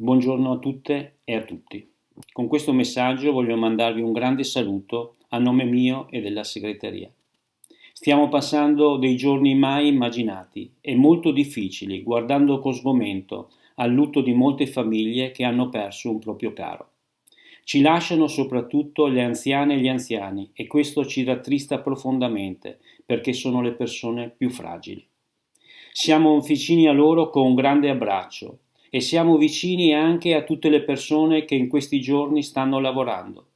Buongiorno a tutte e a tutti. Con questo messaggio voglio mandarvi un grande saluto a nome mio e della segreteria. Stiamo passando dei giorni mai immaginati e molto difficili, guardando con sgomento al lutto di molte famiglie che hanno perso un proprio caro. Ci lasciano soprattutto le anziane e gli anziani e questo ci rattrista profondamente perché sono le persone più fragili. Siamo vicini a loro con un grande abbraccio e siamo vicini anche a tutte le persone che in questi giorni stanno lavorando,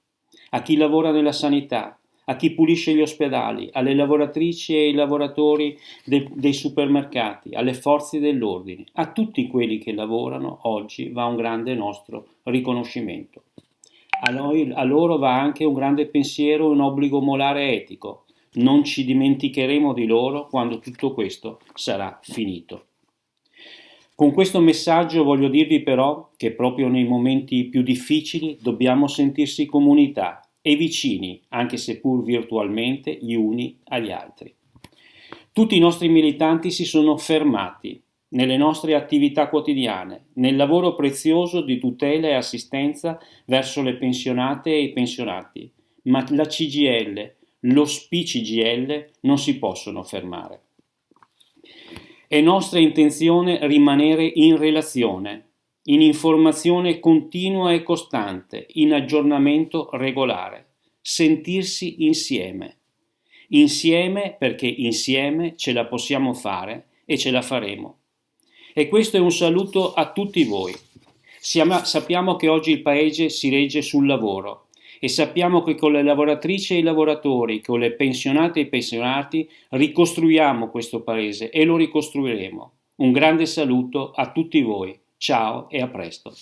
a chi lavora nella sanità, a chi pulisce gli ospedali, alle lavoratrici e ai lavoratori dei supermercati, alle forze dell'ordine, a tutti quelli che lavorano oggi va un grande nostro riconoscimento. A loro va anche un grande pensiero e un obbligo morale etico. Non ci dimenticheremo di loro quando tutto questo sarà finito. Con questo messaggio voglio dirvi però che proprio nei momenti più difficili dobbiamo sentirsi comunità e vicini, anche seppur virtualmente, gli uni agli altri. Tutti i nostri militanti si sono fermati nelle nostre attività quotidiane, nel lavoro prezioso di tutela e assistenza verso le pensionate e i pensionati, ma la CGIL, lo SPI-CGIL non si possono fermare. È nostra intenzione rimanere in relazione, in informazione continua e costante, in aggiornamento regolare, sentirsi insieme. Insieme perché insieme ce la possiamo fare e ce la faremo. E questo è un saluto a tutti voi. Sappiamo che oggi il Paese si regge sul lavoro e sappiamo che con le lavoratrici e i lavoratori, con le pensionate e i pensionati, ricostruiamo questo Paese e lo ricostruiremo. Un grande saluto a tutti voi. Ciao e a presto.